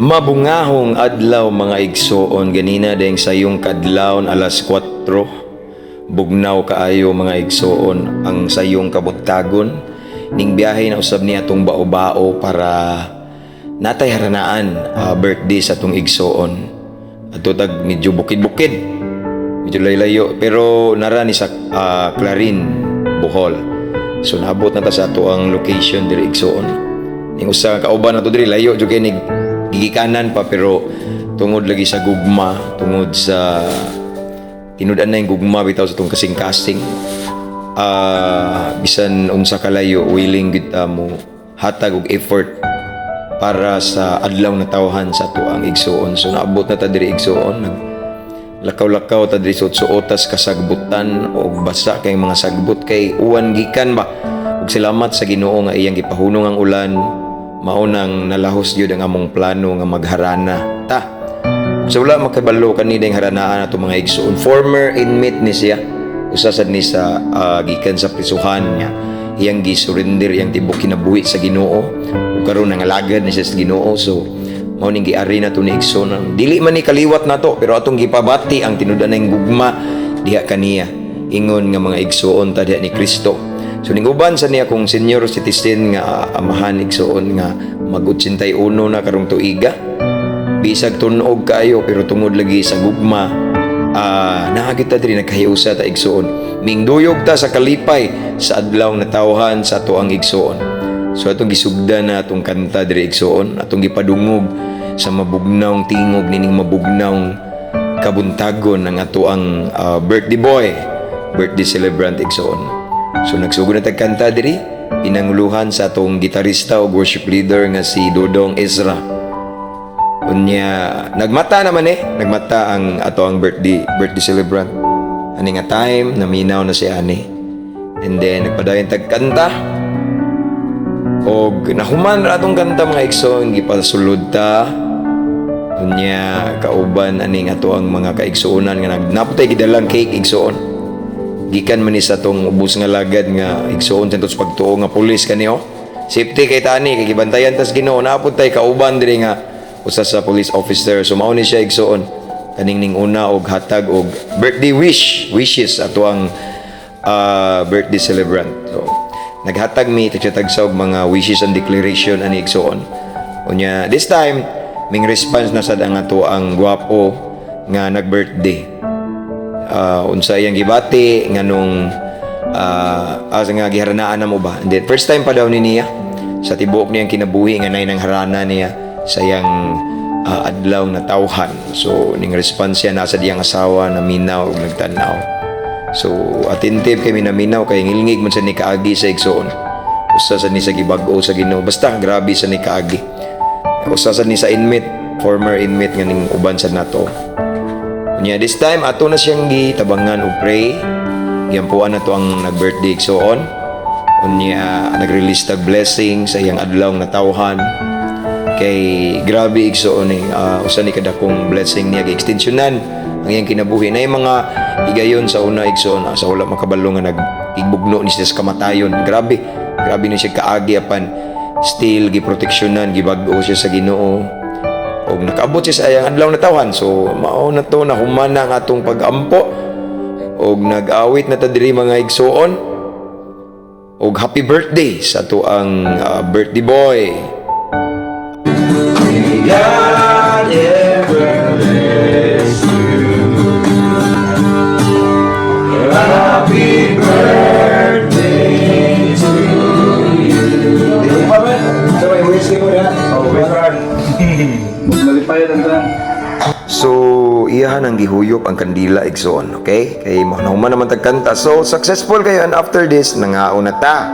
Mabungahong adlaw mga igsoon ganina deng sayong kadlawon alas 4. Bugnaw kaayo mga igsoon ang sayong kabuntagon ning biyahe na usab niya tong bao-bao para natay haranaan birthday sa tong igsoon. Ato tag medyo bukid-bukid. Medyo laylayo pero nara ni sa Clarin, Bohol. So naabot na ta sa ato ang location diri igsoon. Ning usa ka kauban nato diri layo jud kay gigikanan pa pero tungod lagi sa gugma, tungod sa tinud-an na yung gugma bitaw sa itong kasing-kasing bisan unsa kalayo willing gid mo hatag og effort para sa adlaw na tawhan sa ato ang igsoon. So naabot na ta diri igsoon, lakaw-lakaw ta diri sa suotas kasagbutan og basa kay mga sagbot kay uwan gikan ba. Ug salamat sa Ginoo nga iyang gipahunong ang ulan, maunang nalahos gyud ang among plano nga magharana ta. So wala makabalo kanina yung haranaan ato mga igsoon. Former inmate ni siya, usa sad ni sa gikan sa prisuhan niya. Iyang gisurrender iyang tibok kinabuhi sa Ginoo. Ug karon nangalagad ni siya sa Ginoo. So mao ning giari na to ni igsoon. Dili man ni kaliwat nato pero atong gipabati ang tinud-an ng gugma diha kaniya. Ingon nga mga igsoon ta diha ni Kristo. So ninguban sa niya kung senior citizen nga amahan igsoon nga mag-81 na karong tuiga. Bisag tunog kayo pero tungod lagi sa gugma nakakita diri nagkahiusa ta igsoon. Mingduyog ta sa kalipay sa adlaw na tawhan sa ato ang igsoon. So atong gisugdan na atong kanta diri igsoon, atong gipadungog sa mabugnaw tingog nining mabugnaw kabuntagon ng ato ang birthday boy, birthday celebrant igsoon. So nagsugod na tagkanta diri pinanguluhan sa atong gitarista o worship leader nga si Dodong Ezra. Unya nagmata nagmata ang ato ang birthday celebrant. Ani nga time naminaw na si ani. And then nagpadayon tagkanta. Og nahuman ra atong kanta mga igsoon gipasulod ta. Unya kauban aning ato ang mga kaigsuonan nga naputay gidalang cake igsoon. Gikan man ni sa tong ubos nga lagad nga igsoon sa pagtuo nga pulis kaniyo. Safety kay tani kay gibantayan tas Ginoo napud tay kauban diri nga usa sa police officer. So mao ni siya igsoon kaning ning una og hatag og birthday wishes ato ang birthday celebrant. So naghatag mi tagsa og mga wishes and declaration ani igsoon. Unya this time ming response na sad ang ato ang gwapo nga nag-birthday. Unsa iyang gibati nganong nga giharanaan na mo ba. And then first time pa daw ni niya sa tibuok niyang kinabuhi nga nay nang harana niya sayang adlaw na tawhan. So ning response siya nasa diyang asawa na minaw ug nagtanaw. So attentive kay minaminaw kay ngilngig man sa ni kaagi sa igsoon. Usa sa ni sa gibag-o sa Ginoo. Basta grabe sa ni kaagi. Usa sa ni sa inmate, former inmate nga ning uban sa nato. Unya this time ato na siyang gitabangan og pray. Giampuan nato ang nag-birthday igsoon. Unya nag-release tag blessing sa iyang adlaw na tawhan. Kay grabe igsoon usa ni kadakong blessing niya gi-extensionan ang iyang kinabuhi na yung mga higayon sa una igsoon sa wala makabalo nga nag-igbugno ni siya sa kamatayon. Grabe ni siya kaagi apan still giproteksyonan gibag-o siya sa Ginoo og nakaabot siya sa iyang adlaw na tawhan. So mao na to na humana ang atong pag-ampo og nag-awit na ta diri mga igsoon og happy birthday sa ato ang birthday boy. God ever bless you. Happy birthday to you. Sabay whiskey mo na. So iyahan ang gihuyop ang kandila igsoon, okay? Kay mahuman naman tagkanta. So successful kayo and after this nangaon na ta.